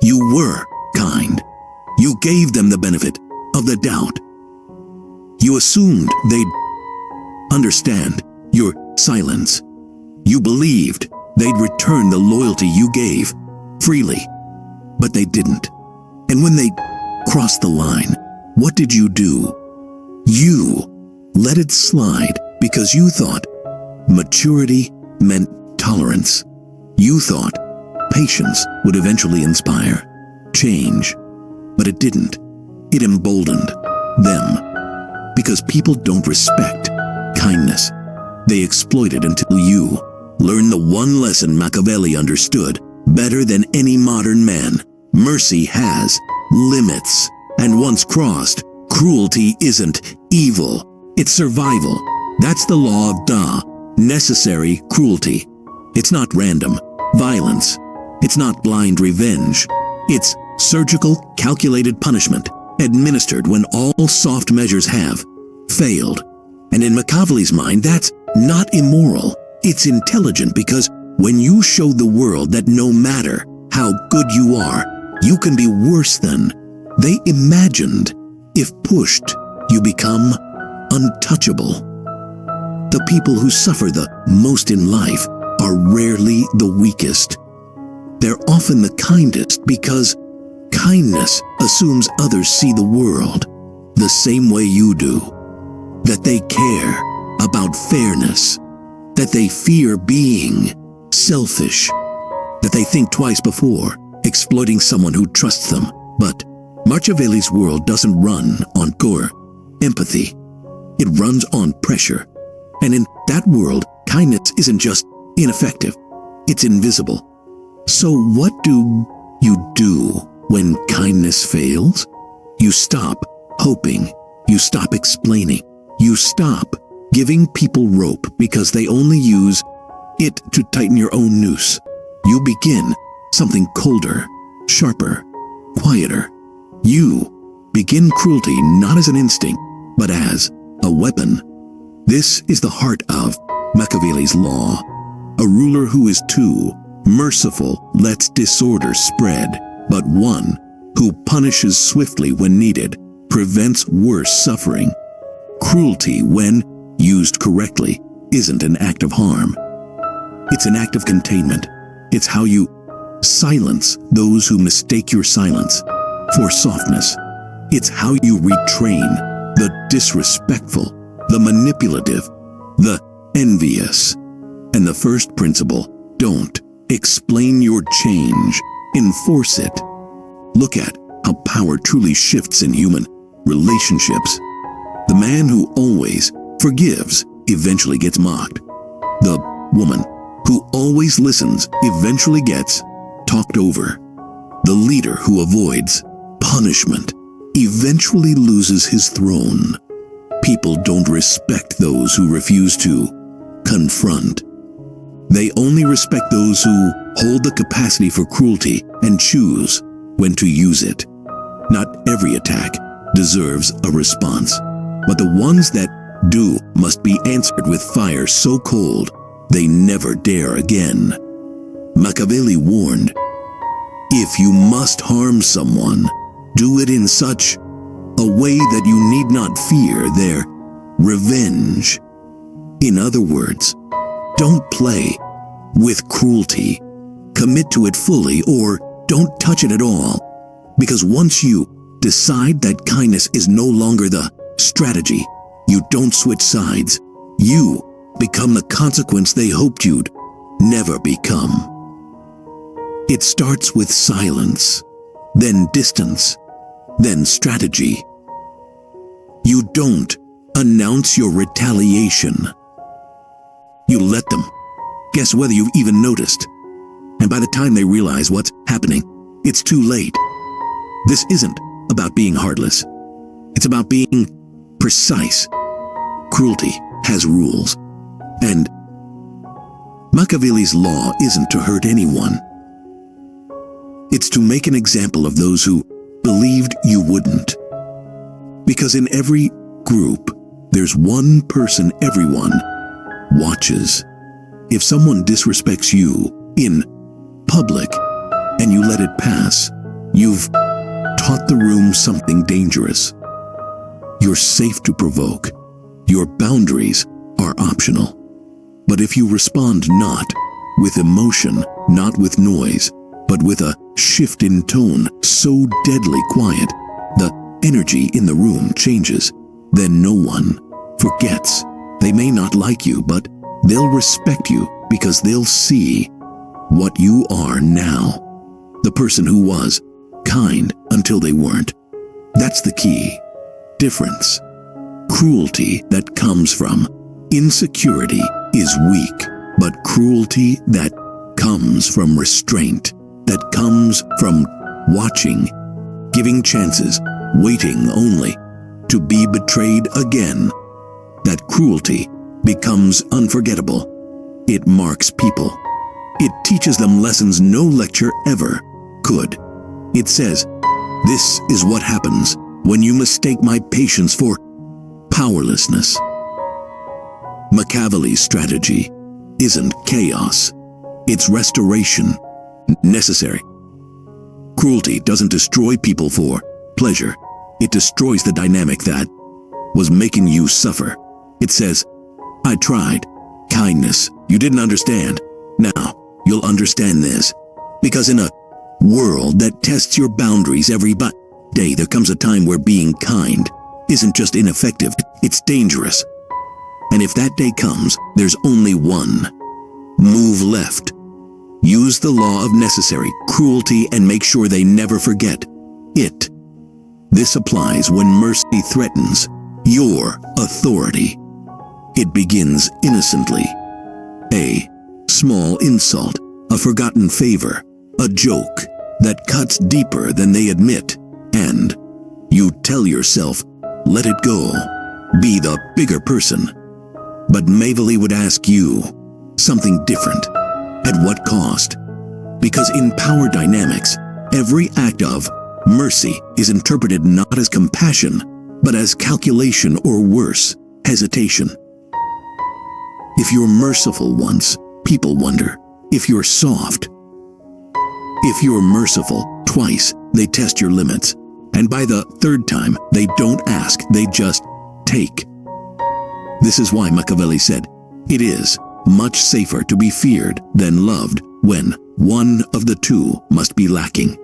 You were kind. You gave them the benefit of the doubt. You assumed they'd understand your silence. You believed they'd return the loyalty you gave freely, but they didn't. And when they crossed the line, what did you do? You let it slide because you thought maturity meant tolerance. You thought patience would eventually inspire change, but it didn't. It emboldened them, because people don't respect kindness. They exploit it until you learn the one lesson Machiavelli understood better than any modern man. Mercy has limits, and once crossed, cruelty isn't evil, it's survival. That's the law of necessary cruelty. It's not random violence. It's not blind revenge. It's surgical, calculated punishment, administered when all soft measures have failed. And in Machiavelli's mind, that's not immoral. It's intelligent, because when you show the world that no matter how good you are, you can be worse than they imagined, if pushed, you become untouchable. The people who suffer the most in life are rarely the weakest. They're often the kindest, because kindness assumes others see the world the same way you do, that they care about fairness, that they fear being selfish, that they think twice before exploiting someone who trusts them. But Machiavelli's world doesn't run on core empathy. It runs on pressure. And in that world, kindness isn't just ineffective, it's invisible. So what do you do when kindness fails? You stop hoping. You stop explaining. You stop giving people rope because they only use it to tighten your own noose. You begin something colder, sharper, quieter. You begin cruelty not as an instinct, but as a weapon. This is the heart of Machiavelli's law. A ruler who is too merciful lets disorder spread, but one who punishes swiftly when needed prevents worse suffering. Cruelty, when used correctly, isn't an act of harm. It's an act of containment. It's how you silence those who mistake your silence for softness. It's how you retrain the disrespectful, the manipulative, the envious. And the first principle: don't explain your change, enforce it. Look at how power truly shifts in human relationships. The man who always forgives eventually gets mocked. The woman who always listens eventually gets talked over. The leader who avoids punishment eventually loses his throne. People don't respect those who refuse to confront. They only respect those who hold the capacity for cruelty and choose when to use it. Not every attack deserves a response, but the ones that do must be answered with fire so cold they never dare again. Machiavelli warned, if you must harm someone, do it in such a way that you need not fear their revenge. In other words, don't play with cruelty. Commit to it fully, or don't touch it at all. Because once you decide that kindness is no longer the strategy, you don't switch sides. You become the consequence they hoped you'd never become. It starts with silence, then distance, then strategy. You don't announce your retaliation. You let them guess whether you've even noticed. And by the time they realize what's happening, it's too late. This isn't about being heartless. It's about being precise. Cruelty has rules. And Machiavelli's law isn't to hurt anyone. It's to make an example of those who believed you wouldn't. Because in every group, there's one person everyone watches. If someone disrespects you in public and you let it pass, you've taught the room something dangerous. You're safe to provoke. Your boundaries are optional. But if you respond not with emotion, not with noise, but with a shift in tone so deadly quiet, the energy in the room changes. Then no one forgets. They may not like you, but they'll respect you because they'll see what you are now. The person who was kind until they weren't. That's the key difference. Cruelty that comes from insecurity is weak, but cruelty that comes from restraint, that comes from watching, giving chances, waiting only to be betrayed again, that cruelty becomes unforgettable. It marks people. It teaches them lessons no lecture ever could. It says, "This is what happens when you mistake my patience for powerlessness." Machiavelli's strategy isn't chaos. It's restoration, necessary. Cruelty doesn't destroy people for pleasure. It destroys the dynamic that was making you suffer. It says, "I tried. Kindness. You didn't understand. Now you'll understand this." Because in a world that tests your boundaries every day, there comes a time where being kind isn't just ineffective, it's dangerous. And if that day comes, there's only one. Move left. Use the law of necessary cruelty and make sure they never forget it. This applies when mercy threatens your authority. It begins innocently. A small insult, a forgotten favor, a joke that cuts deeper than they admit, and you tell yourself, let it go, be the bigger person. But Machiavelli would ask you something different. At what cost? Because in power dynamics, every act of mercy is interpreted not as compassion, but as calculation or worse, hesitation. If you're merciful once, people wonder. If you're soft. If you're merciful twice, they test your limits. And by the third time, they don't ask, they just take. This is why Machiavelli said, "It is much safer to be feared than loved when one of the two must be lacking."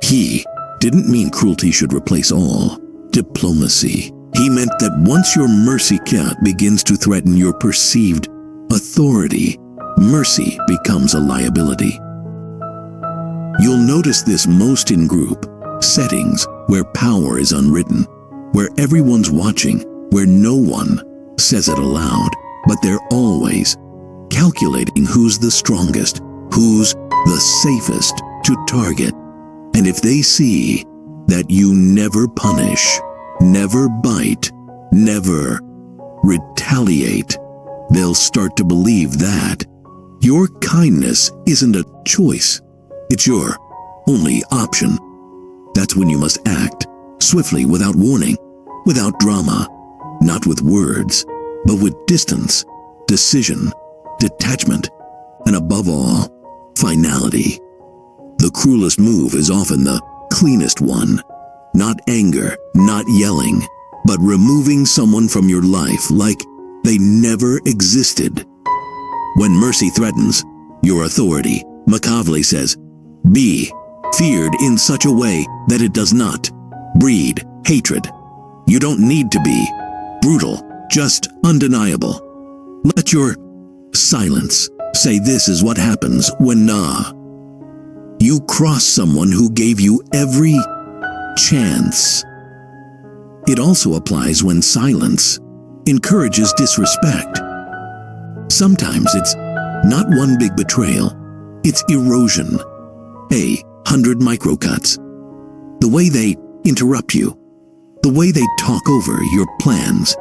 He didn't mean cruelty should replace all diplomacy. He meant that once your mercy count begins to threaten your perceived authority, mercy becomes a liability. You'll notice this most in group settings where power is unwritten, where everyone's watching, where no one says it aloud, but they're always calculating who's the strongest, who's the safest to target. And if they see that you never punish, never bite, never retaliate, they'll start to believe that your kindness isn't a choice, it's your only option. That's when you must act swiftly, without warning, without drama, not with words, but with distance, decision, detachment, and above all, finality. The cruelest move is often the cleanest one. Not anger, not yelling, but removing someone from your life like they never existed. When mercy threatens your authority, Machiavelli says, be feared in such a way that it does not breed hatred. You don't need to be brutal, just undeniable. Let your silence say this is what happens when you cross someone who gave you every chance. It also applies when silence encourages disrespect. Sometimes it's not one big betrayal, it's erosion. 100 microcuts. The way they interrupt you, the way they talk over your plans,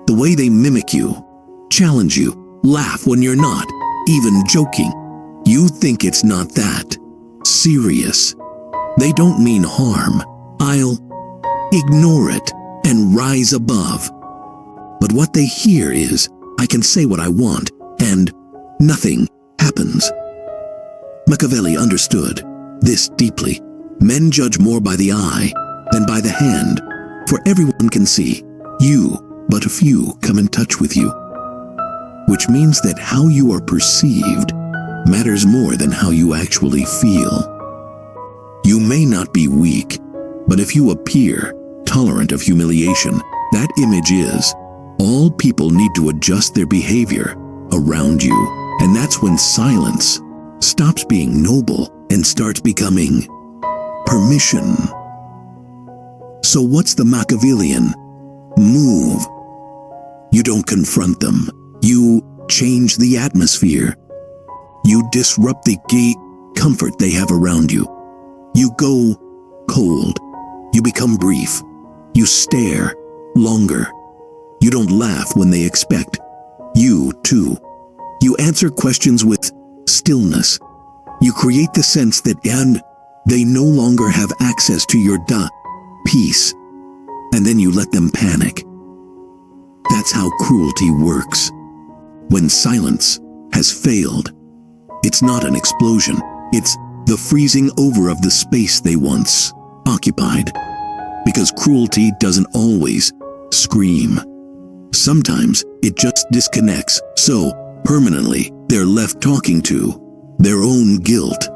the way they mimic you, challenge you, laugh when you're not even joking. You think it's not that serious. They don't mean harm. I'll ignore it and rise above. But what they hear is, I can say what I want, and nothing happens. Machiavelli understood this deeply. Men judge more by the eye than by the hand, for everyone can see you, but a few come in touch with you. Which means that how you are perceived matters more than how you actually feel. You may not be weak, but if you appear tolerant of humiliation, that image is. All people need to adjust their behavior around you, and that's when silence stops being noble and starts becoming permission. So what's the Machiavellian move? You don't confront them. You change the atmosphere. You disrupt the comfort they have around you. You go cold. You become brief. You stare longer. You don't laugh when they expect you to. You answer questions with stillness. You create the sense that they no longer have access to your peace. And then you let them panic. That's how cruelty works. When silence has failed, it's not an explosion. It's the freezing over of the space they once occupied. Because cruelty doesn't always scream. Sometimes it just disconnects, so permanently they're left talking to their own guilt.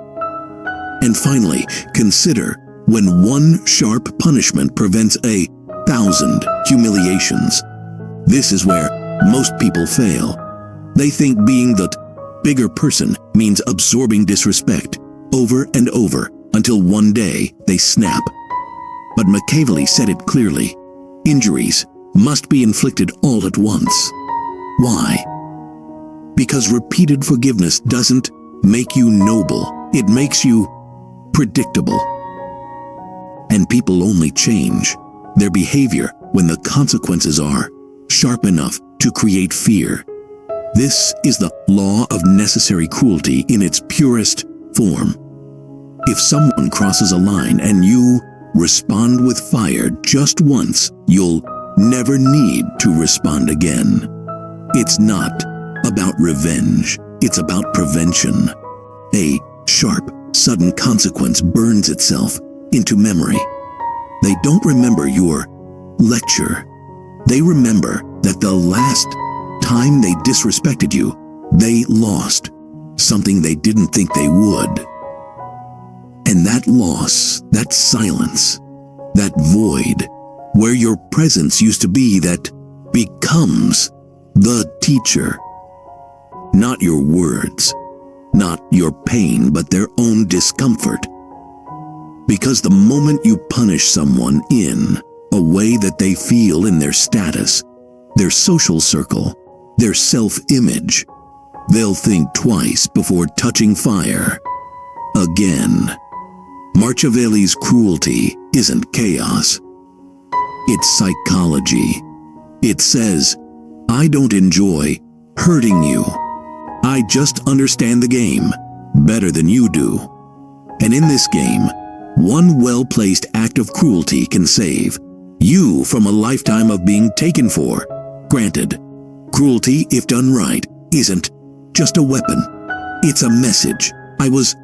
And finally, consider when one sharp punishment prevents 1,000 humiliations. This is where most people fail. They think being the bigger person means absorbing disrespect over and over until one day they snap. But Machiavelli said it clearly. Injuries must be inflicted all at once. Why? Because repeated forgiveness doesn't make you noble. It makes you predictable. And people only change their behavior when the consequences are sharp enough to create fear. This is the law of necessary cruelty in its purest form. If someone crosses a line and you respond with fire just once, you'll never need to respond again. It's not about revenge. It's about prevention. A sharp, sudden consequence burns itself into memory. They don't remember your lecture. They remember that the last time they disrespected you, they lost something they didn't think they would. And that loss, that silence, that void, where your presence used to be, that becomes the teacher. Not your words, not your pain, but their own discomfort. Because the moment you punish someone in a way that they feel in their status, their social circle, their self-image, they'll think twice before touching fire again. Machiavelli's cruelty isn't chaos. It's psychology. It says, I don't enjoy hurting you. I just understand the game better than you do. And in this game, one well-placed act of cruelty can save you from a lifetime of being taken for granted. Cruelty, if done right, isn't just a weapon. It's a message. I was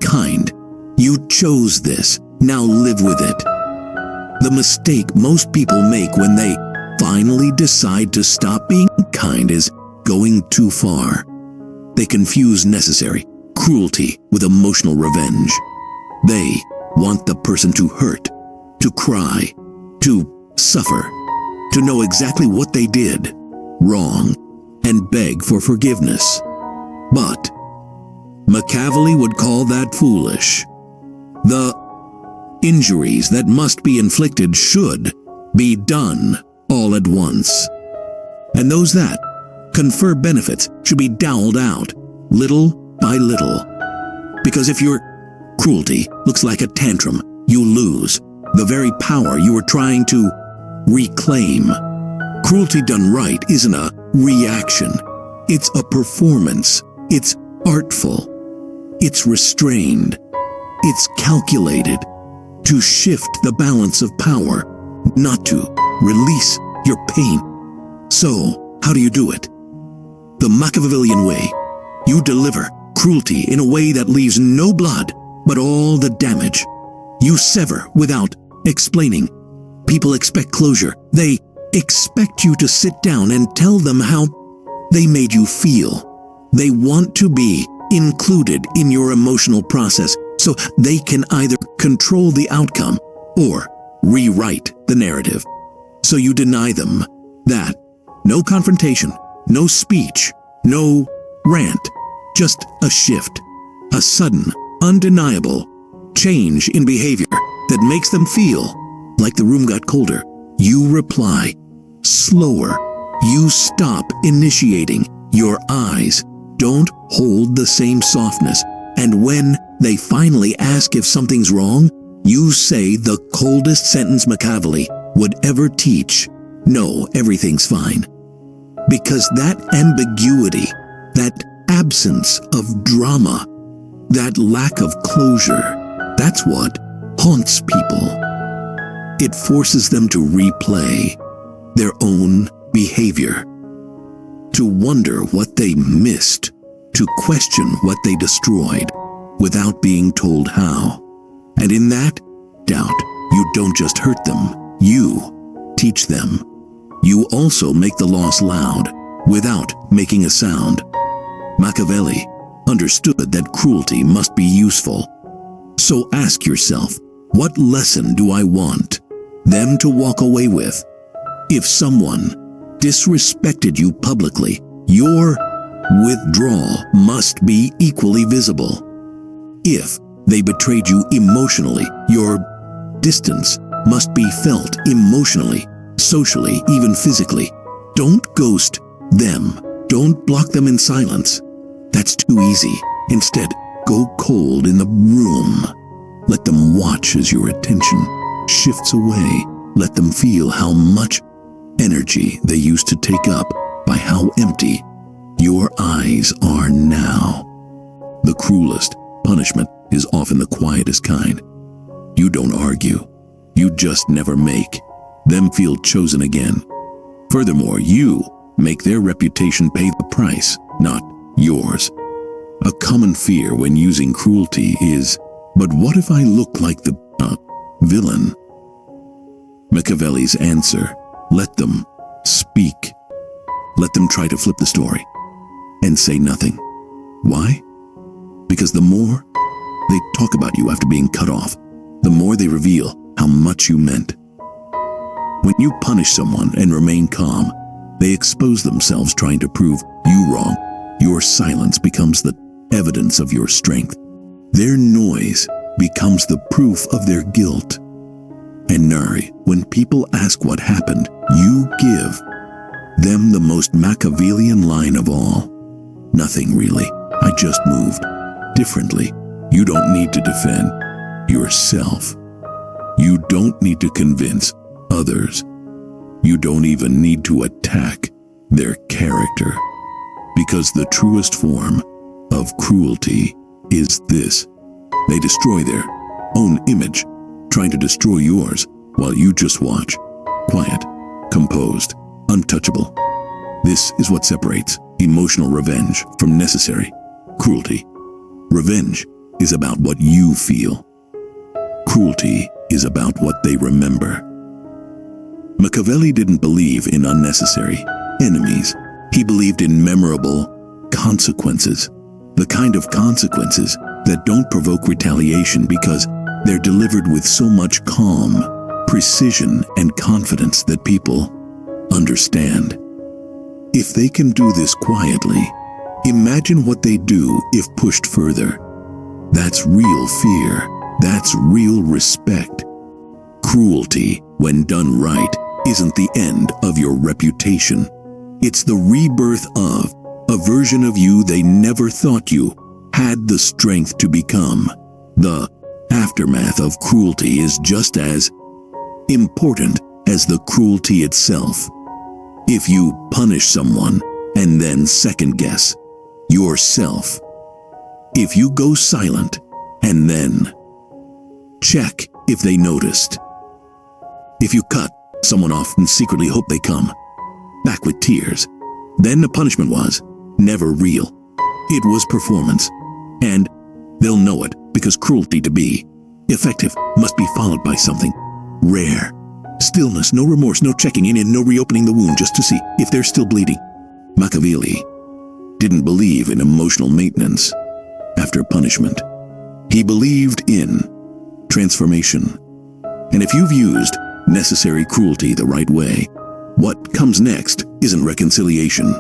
kind. You chose this. Now live with it. The mistake most people make when they finally decide to stop being kind is going too far. They confuse necessary cruelty with emotional revenge. They want the person to hurt, to cry, to suffer, to know exactly what they did wrong and beg for forgiveness. But Machiavelli would call that foolish. The injuries that must be inflicted should be done all at once. And those that confer benefits should be dowled out, little by little. Because if your cruelty looks like a tantrum, you lose the very power you were trying to reclaim. Cruelty done right isn't a reaction. It's a performance. It's artful. It's restrained. It's calculated to shift the balance of power, not to release your pain. So, how do you do it? The Machiavellian way. You deliver cruelty in a way that leaves no blood, but all the damage. You sever without explaining. People expect closure. They expect you to sit down and tell them how they made you feel. They want to be included in your emotional process so they can either control the outcome or rewrite the narrative. So you deny them that. No confrontation, no speech, no rant, just a shift, a sudden, undeniable change in behavior that makes them feel like the room got colder. You reply, slower. You stop initiating. Your eyes don't hold the same softness. And when they finally ask if something's wrong, you say the coldest sentence Machiavelli would ever teach. No, everything's fine. Because that ambiguity, that absence of drama, that lack of closure, that's what haunts people. It forces them to replay their own behavior, to wonder what they missed, to question what they destroyed without being told how. And in that doubt, you don't just hurt them, you teach them. You also make the loss loud without making a sound. Machiavelli understood that cruelty must be useful. So ask yourself, what lesson do I want them to walk away with? If someone disrespected you publicly, your withdrawal must be equally visible. If they betrayed you emotionally, your distance must be felt emotionally, socially, even physically. Don't ghost them. Don't block them in silence. That's too easy. Instead, go cold in the room. Let them watch as your attention shifts away. Let them feel how much energy they used to take up by how empty your eyes are now. The cruelest punishment is often the quietest kind. You don't argue. You just never make them feel chosen again. Furthermore, you make their reputation pay the price, not yours. A common fear when using cruelty is, but what if I look like the villain? Machiavelli's answer, let them speak. Let them try to flip the story and say nothing. Why? Because the more they talk about you after being cut off, the more they reveal how much you meant. When you punish someone and remain calm, they expose themselves trying to prove you wrong. Your silence becomes the evidence of your strength. Their noise becomes the proof of their guilt. And Nari, when people ask what happened, you give them the most Machiavellian line of all. Nothing really. I just moved differently. You don't need to defend yourself. You don't need to convince others. You don't even need to attack their character. Because the truest form of cruelty is this. They destroy their own image, trying to destroy yours while you just watch. Quiet, composed, untouchable. This is what separates emotional revenge from necessary cruelty. Revenge is about what you feel. Cruelty is about what they remember. Machiavelli didn't believe in unnecessary enemies. He believed in memorable consequences, the kind of consequences that don't provoke retaliation because they're delivered with so much calm, precision, and confidence that people understand. If they can do this quietly, imagine what they do if pushed further. That's real fear. That's real respect. Cruelty, when done right, isn't the end of your reputation. It's the rebirth of a version of you they never thought you had the strength to become. The aftermath of cruelty is just as important as the cruelty itself. If you punish someone and then second-guess yourself, if you go silent and then check if they noticed, if you cut someone off and secretly hope they come back with tears, then the punishment was never real. It was performance, and they'll know it because cruelty to be effective must be followed by something rare. Stillness, no remorse, no checking in and no reopening the wound just to see if they're still bleeding. Machiavelli didn't believe in emotional maintenance after punishment. He believed in transformation. And if you've used necessary cruelty the right way, what comes next isn't reconciliation.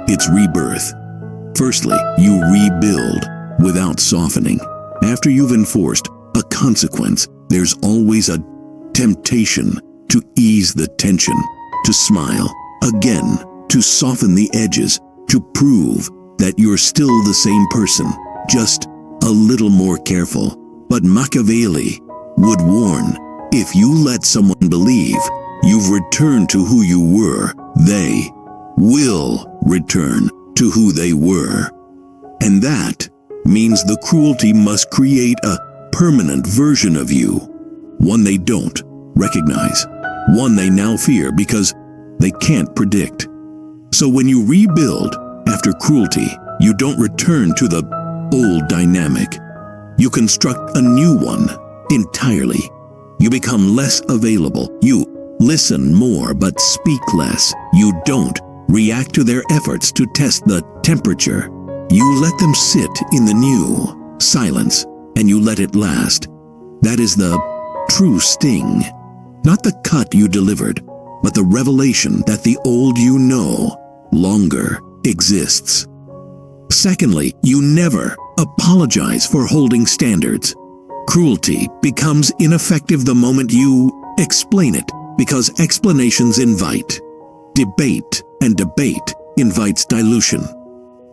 It's rebirth. Firstly, you rebuild without softening. After you've enforced a consequence, there's always a temptation to ease the tension, to smile again, to soften the edges, to prove that you're still the same person, just a little more careful. But Machiavelli would warn, if you let someone believe you've returned to who you were, they will return to who they were. And that means the cruelty must create a permanent version of you, one they don't recognize, one they now fear because they can't predict. So when you rebuild after cruelty, you don't return to the old dynamic. You construct a new one entirely. You become less available. You listen more but speak less. You don't react to their efforts to test the temperature. You let them sit in the new silence, and you let it last. That is the true sting. Not the cut you delivered, but the revelation that the old you no longer exists. Secondly, you never apologize for holding standards. Cruelty becomes ineffective the moment you explain it, because explanations invite debate, and debate invites dilution.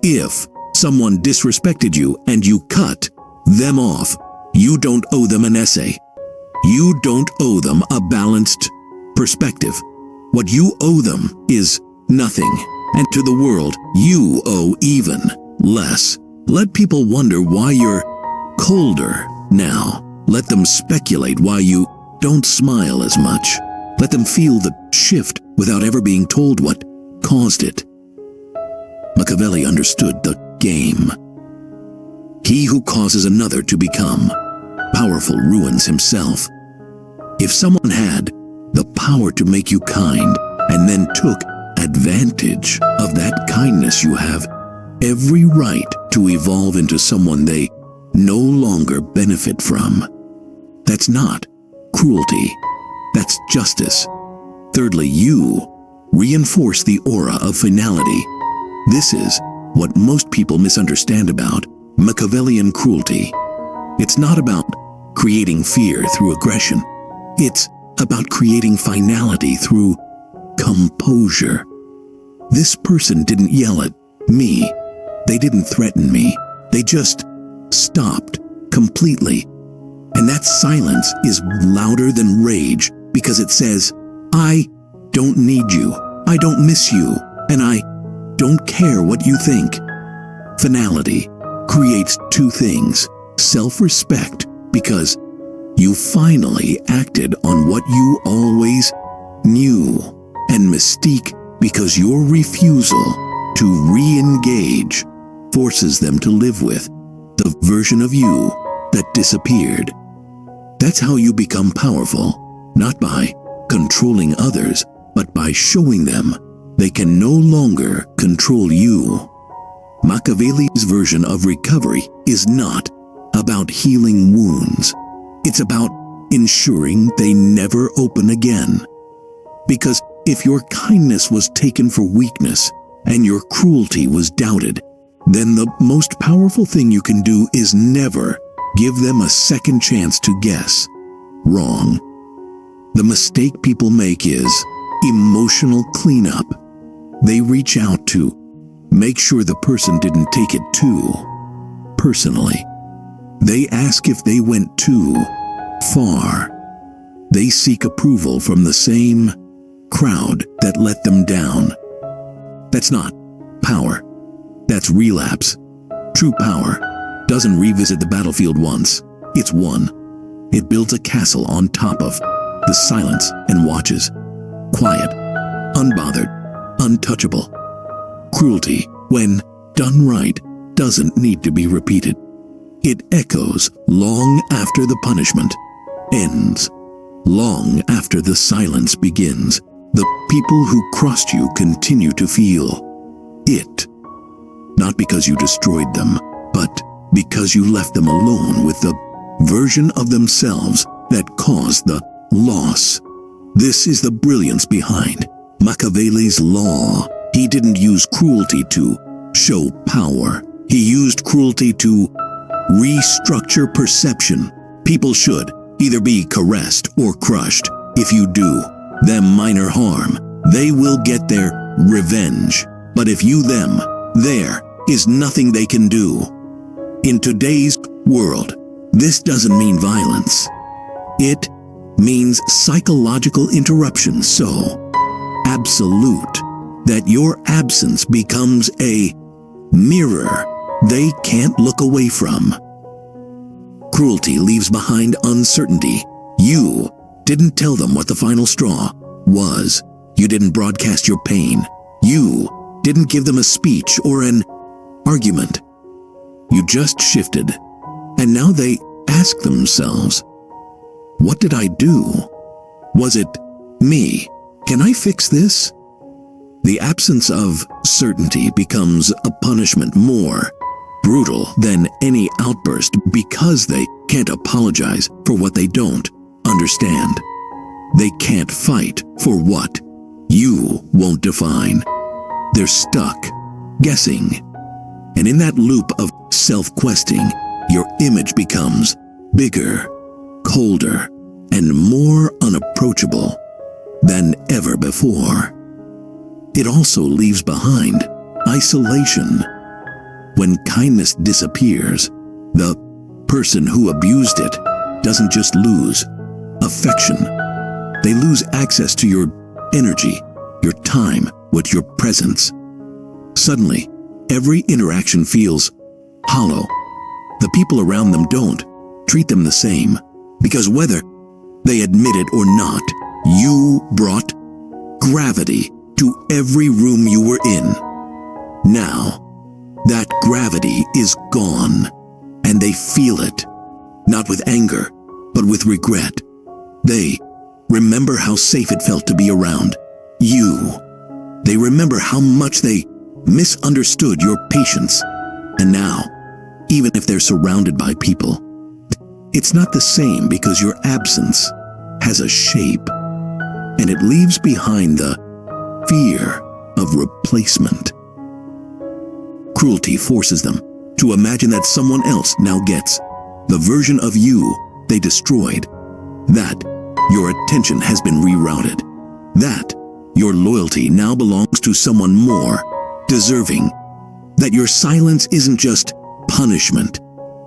If someone disrespected you and you cut them off, you don't owe them an essay. You don't owe them a balanced perspective. What you owe them is nothing, and to the world, you owe even less. Let people wonder why you're colder now. Let them speculate why you don't smile as much. Let them feel the shift without ever being told what caused it. Machiavelli understood the game. He who causes another to become powerful ruins himself. If someone had the power to make you kind and then took advantage of that kindness, you have every right to evolve into someone they no longer benefit from. That's not cruelty. That's justice. Thirdly, you reinforce the aura of finality. This is what most people misunderstand about Machiavellian cruelty. It's not about creating fear through aggression. It's about creating finality through composure. This person didn't yell at me. They didn't threaten me. They just stopped completely. And that silence is louder than rage because it says, I don't need you. I don't miss you. And I don't care what you think. Finality creates two things: self-respect, because you finally acted on what you always knew, and mystique, because your refusal to re-engage forces them to live with the version of you that disappeared. That's how you become powerful, not by controlling others, but by showing them they can no longer control you. Machiavelli's version of recovery is not about healing wounds. It's about ensuring they never open again. Because if your kindness was taken for weakness and your cruelty was doubted, then the most powerful thing you can do is never give them a second chance to guess wrong. The mistake people make is emotional cleanup. They reach out to make sure the person didn't take it too personally. They ask if they went too far. They seek approval from the same crowd that let them down. That's not power. That's relapse. True power doesn't revisit the battlefield once. It's won. It builds a castle on top of the silence and watches. Quiet, unbothered, untouchable. Cruelty, when done right, doesn't need to be repeated. It echoes long after the punishment ends, long after the silence begins. The people who crossed you continue to feel it, not because you destroyed them, but because you left them alone with the version of themselves that caused the loss. This is the brilliance behind Machiavelli's law. He didn't use cruelty to show power. He used cruelty to restructure perception. People should either be caressed or crushed. If you do them minor harm, they will get their revenge. But if you them, there is nothing they can do. In today's world, this doesn't mean violence. It means psychological interruption so absolute that your absence becomes a mirror they can't look away from. Cruelty leaves behind uncertainty. You didn't tell them what the final straw was. You didn't broadcast your pain. You didn't give them a speech or an argument. You just shifted. And now they ask themselves, what did I do? Was it me? Can I fix this? The absence of certainty becomes a punishment more brutal than any outburst because they can't apologize for what they don't understand. They can't fight for what you won't define. They're stuck, guessing. And in that loop of self-questing, your image becomes bigger, colder, and more unapproachable than ever before. It also leaves behind isolation. When kindness disappears, the person who abused it doesn't just lose affection. They lose access to your energy, your time, with your presence. Suddenly, every interaction feels hollow. The people around them don't treat them the same, because whether they admit it or not, you brought gravity to every room you were in. Now, that gravity is gone, and they feel it, not with anger, but with regret. They remember how safe it felt to be around you. They remember how much they misunderstood your patience. And now, even if they're surrounded by people, it's not the same because your absence has a shape, and it leaves behind the fear of replacement. Cruelty forces them to imagine that someone else now gets the version of you they destroyed, that your attention has been rerouted, that your loyalty now belongs to someone more deserving, that your silence isn't just punishment,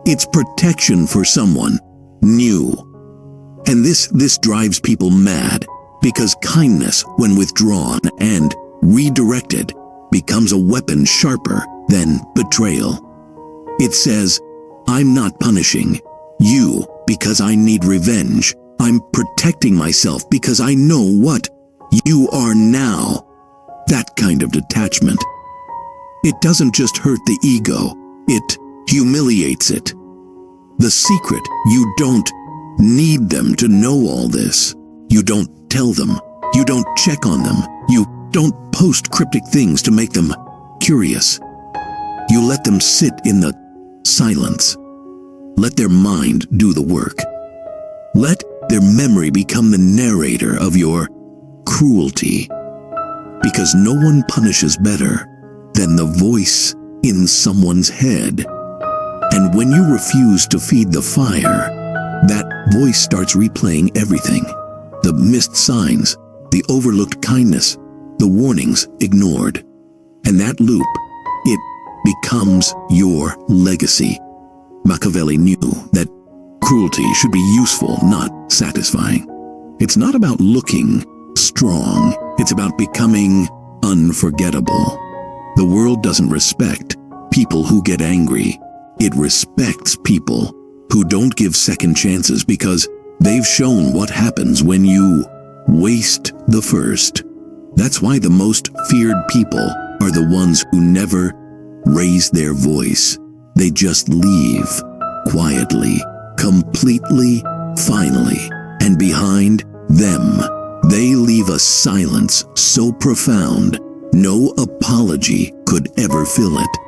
it's protection for someone new. And this drives people mad, because kindness, when withdrawn and redirected, becomes a weapon sharper than betrayal. It says, I'm not punishing you because I need revenge. I'm protecting myself because I know what you are now. That kind of detachment. It doesn't just hurt the ego, it humiliates it. The secret, you don't need them to know all this. You don't tell them. You don't check on them. You don't post cryptic things to make them curious. You let them sit in the silence. Let their mind do the work. Let their memory become the narrator of your cruelty. Because no one punishes better than the voice in someone's head. And when you refuse to feed the fire, that voice starts replaying everything. The missed signs, the overlooked kindness, the warnings ignored. And that loop, it becomes your legacy. Machiavelli knew that cruelty should be useful, not satisfying. It's not about looking strong. It's about becoming unforgettable. The world doesn't respect people who get angry. It respects people who don't give second chances because they've shown what happens when you waste the first. That's why the most feared people are the ones who never raise their voice. They just leave quietly, completely, finally, and behind them, they leave a silence so profound, no apology could ever fill it.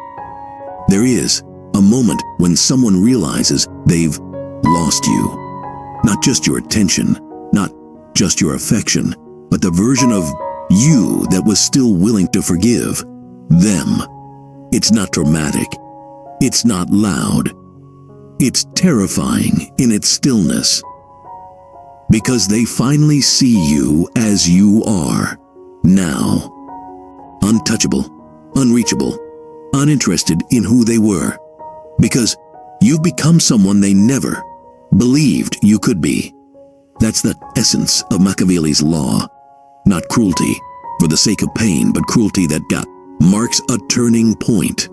There is a moment when someone realizes they've lost you. Not just your attention, not just your affection, but the version of you that was still willing to forgive them. It's not dramatic. It's not loud. It's terrifying in its stillness. Because they finally see you as you are now. Untouchable, unreachable, uninterested in who they were. Because you've become someone they never believed you could be. That's the essence of Machiavelli's law. Not cruelty for the sake of pain, but cruelty that marks a turning point.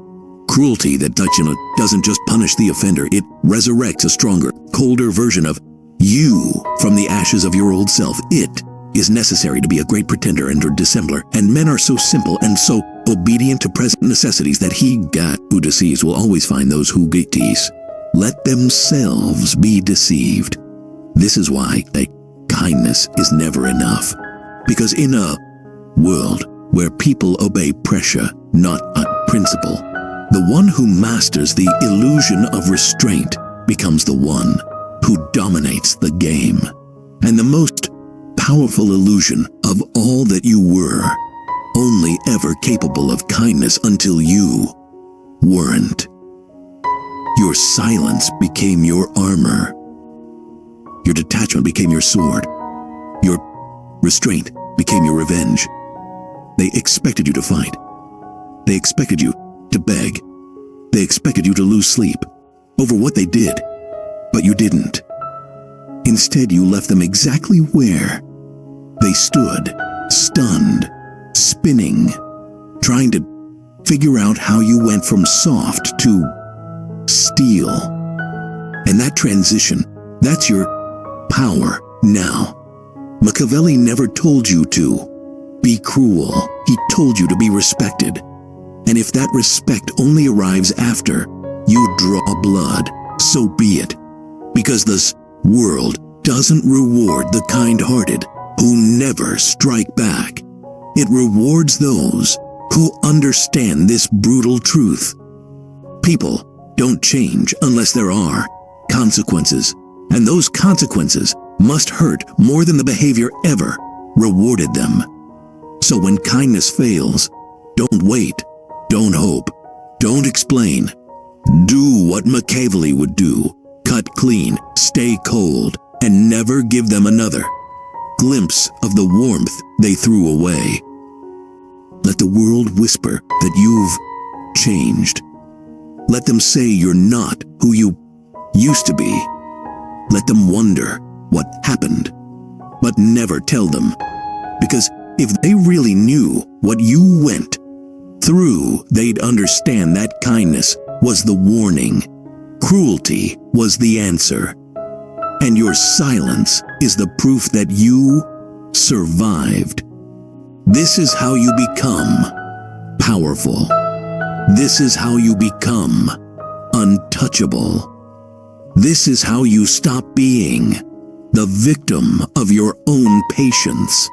Cruelty that doesn't just punish the offender, it resurrects a stronger, colder version of you from the ashes of your old self. It is necessary to be a great pretender and a dissembler, and men are so simple and so obedient to present necessities that he who deceives will always find those who tease. Let themselves be deceived. This is why kindness is never enough. Because in a world where people obey pressure, not a principle, the one who masters the illusion of restraint becomes the one who dominates the game. And the most powerful illusion of all that you were, only ever capable of kindness until you weren't. Your silence became your armor. Your detachment became your sword. Your restraint became your revenge. They expected you to fight. They expected you to beg. They expected you to lose sleep over what they did, but you didn't. Instead, you left them exactly where they stood, stunned, spinning, trying to figure out how you went from soft to steel. And that transition, that's your power now. Machiavelli never told you to be cruel. He told you to be respected. And if that respect only arrives after you draw blood, so be it. Because this world doesn't reward the kind-hearted who never strike back. It rewards those who understand this brutal truth. People don't change unless there are consequences, and those consequences must hurt more than the behavior ever rewarded them. So when kindness fails, don't wait, don't hope, don't explain. Do what Machiavelli would do. Cut clean, stay cold, and never give them another glimpse of the warmth they threw away. Let the world whisper that you've changed. Let them say you're not who you used to be. Let them wonder what happened, but never tell them. Because if they really knew what you went through, they'd understand that kindness was the warning, cruelty was the answer, and your silence is the proof that you survived. This is how you become powerful. This is how you become untouchable. This is how you stop being the victim of your own patience.